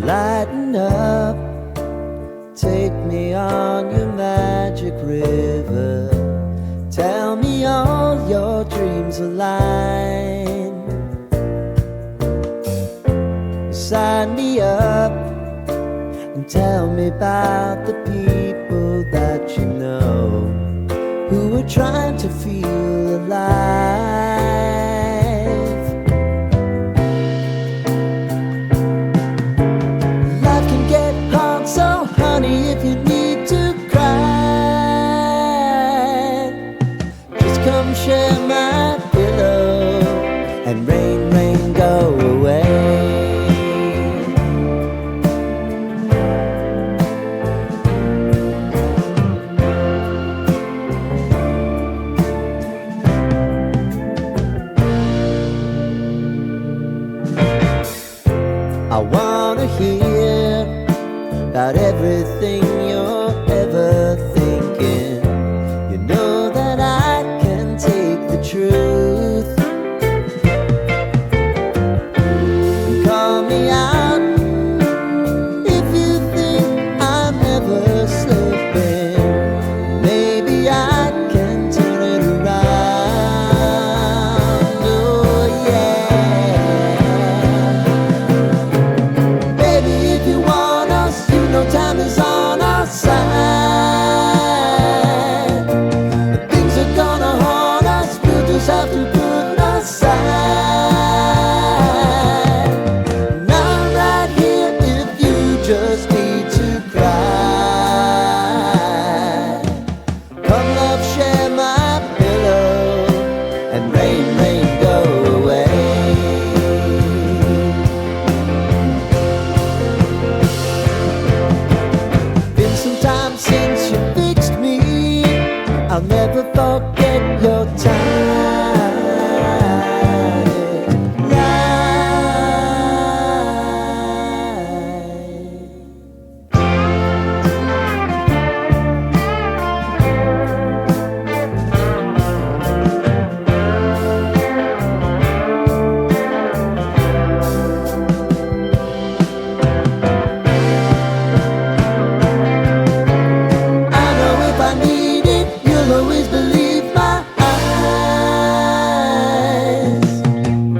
Lighten up, take me on your magic river. Tell me all your dreams align. Sign me up and tell me about the people that you know who are trying to feel alive. Life can get hard, so honey, if you need to cry, just come share my pillow and rain, rain, go away. I wanna hear about everything you're ever thinking. You know that I can take the truth. Call me out if you think I'm ever slipping. Maybe I can turn it around. Oh yeah. Baby, if you want us, you know time is on our side. But things are gonna haunt us, we'll just have to put aside. And I'm right here if you just need to cry. Come love, share my pillow and rain, rain, go away. Been some time since you fixed me, I'll never forget your time. I know if I need it, you'll always believe my eyes.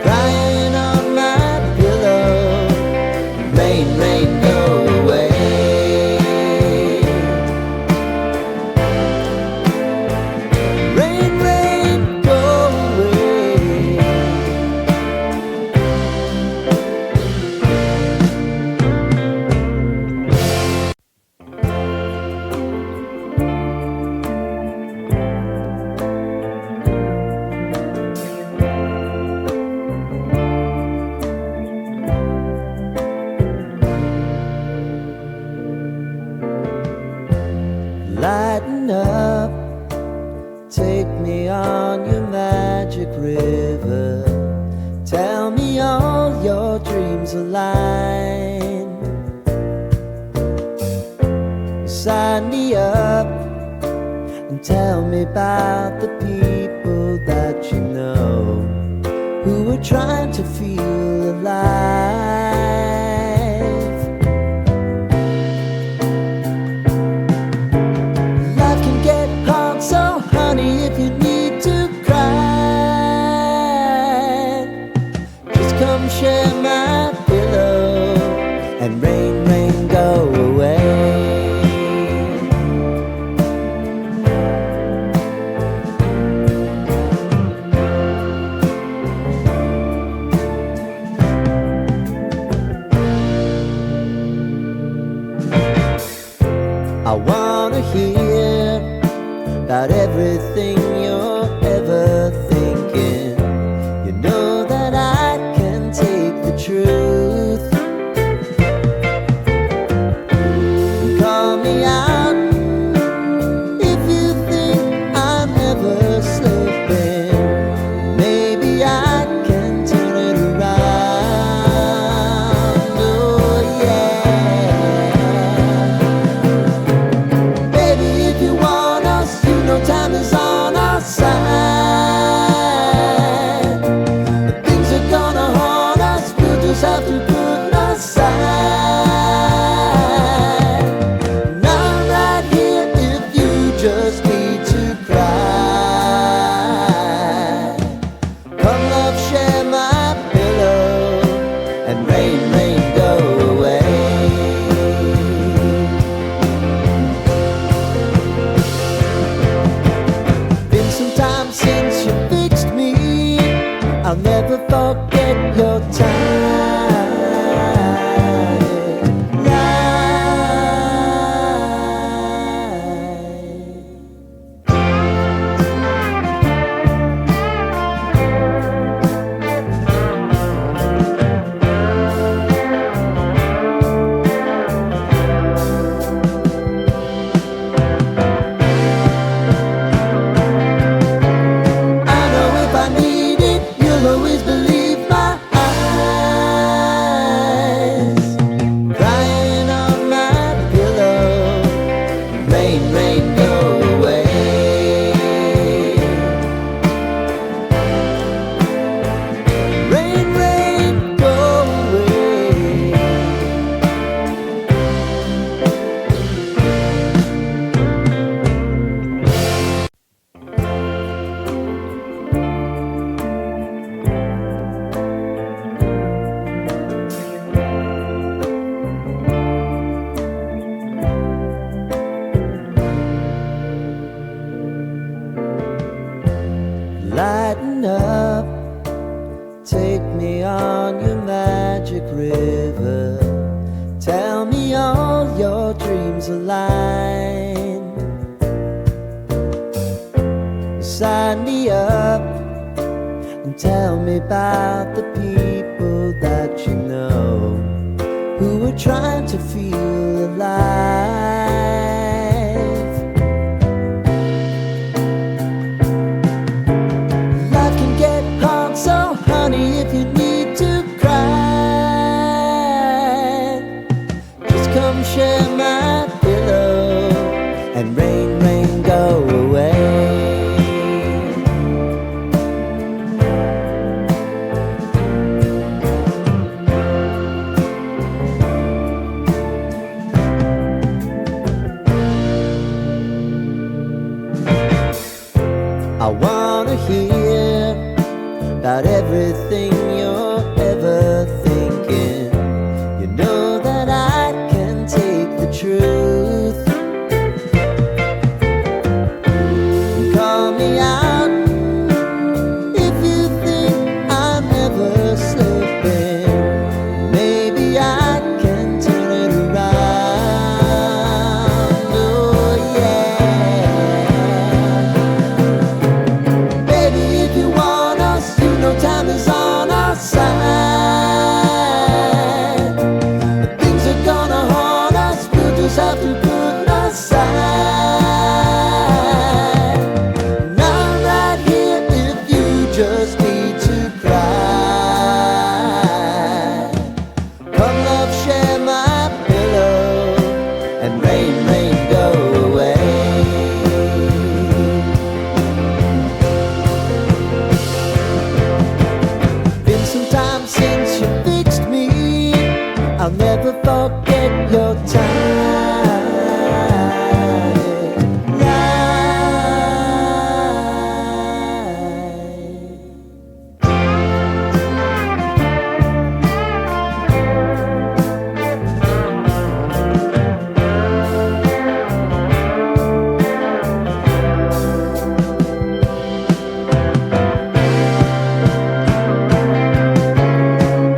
Crying on my pillow, rain, rain, go away. Rain, rain, go away. Lighten up, take me on your magic river. Tell me all your dreams align. Sign me up and tell me about the people that you know who are trying to feel alive. Life can get hard, so honey, if you need to cry, just come share my pillow and rain, rain, go away. I wanna hear about everything you're ever thinking. You know that I can take the truth. Call me out if you think I'm ever slipping. Maybe I can turn it around. Oh yeah. Baby, if you want us, you know time is on our side. But things are gonna haunt us, we'll just have to rain, rain, go away. Been some time since you fixed me. I'll never forget your time. Always believe my eyes, crying on my pillow. Rain, rain, go away. Rain, rain, go away. Lighten up, take me on your magic river. Tell me all your dreams align. Sign me up and tell me about the people that you know who are trying to feel alive. Life can get hard, so honey, if you need to cry, just come share my pillow and rain, rain, go away. I wanna hear about everything you're ever thinking. You know that I can take the truth. Call me out if you think I'm ever slipping. Maybe I can turn it around. Oh yeah. Baby, if you want us, you know time is on our side. But things are gonna haunt us, we'll just have to put aside. And I'm right here if you just need to cry. Come love, share my pillow and rain, rain, go away. Been some time since you fixed me. I'll never forget your time.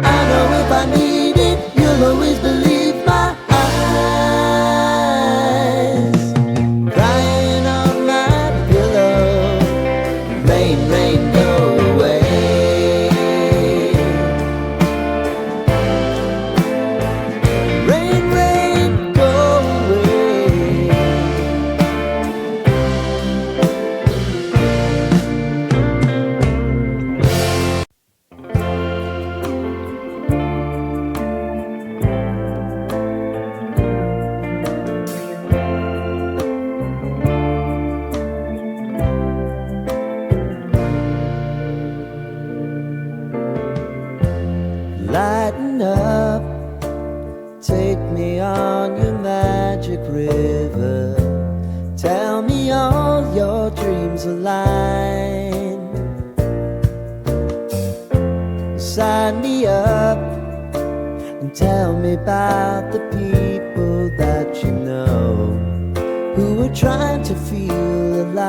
I know if I need it, you'll always believe my eyes, crying on my pillow. Rain, rain, go away. Rain, rain, go away. Lighten up, take me on your magic river. Tell me all your dreams align. Sign me up and tell me about the people that you know who are trying to feel alive.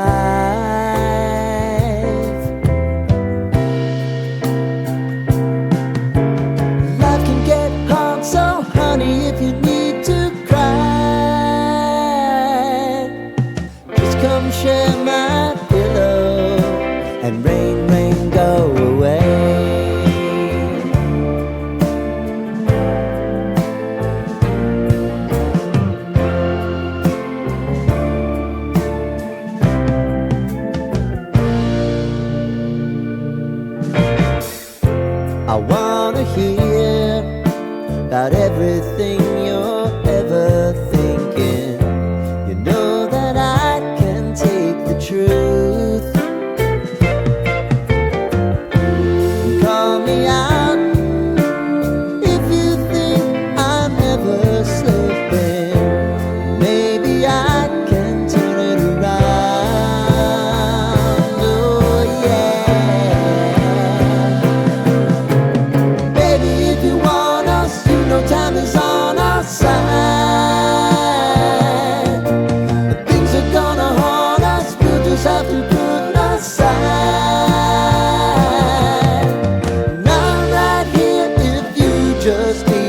Life can get hard, so honey, if you need to cry, just come share my pillow and rain, rain, go away. I wanna hear about everything you're ever thinking. You know that I can take the truth. Call me out if you think I'm ever slipping. Maybe I can turn it around. Oh yeah. Baby, if you want us, you know time is on our side. But things are gonna haunt us, we'll just have to put aside. And I'm right here if you just need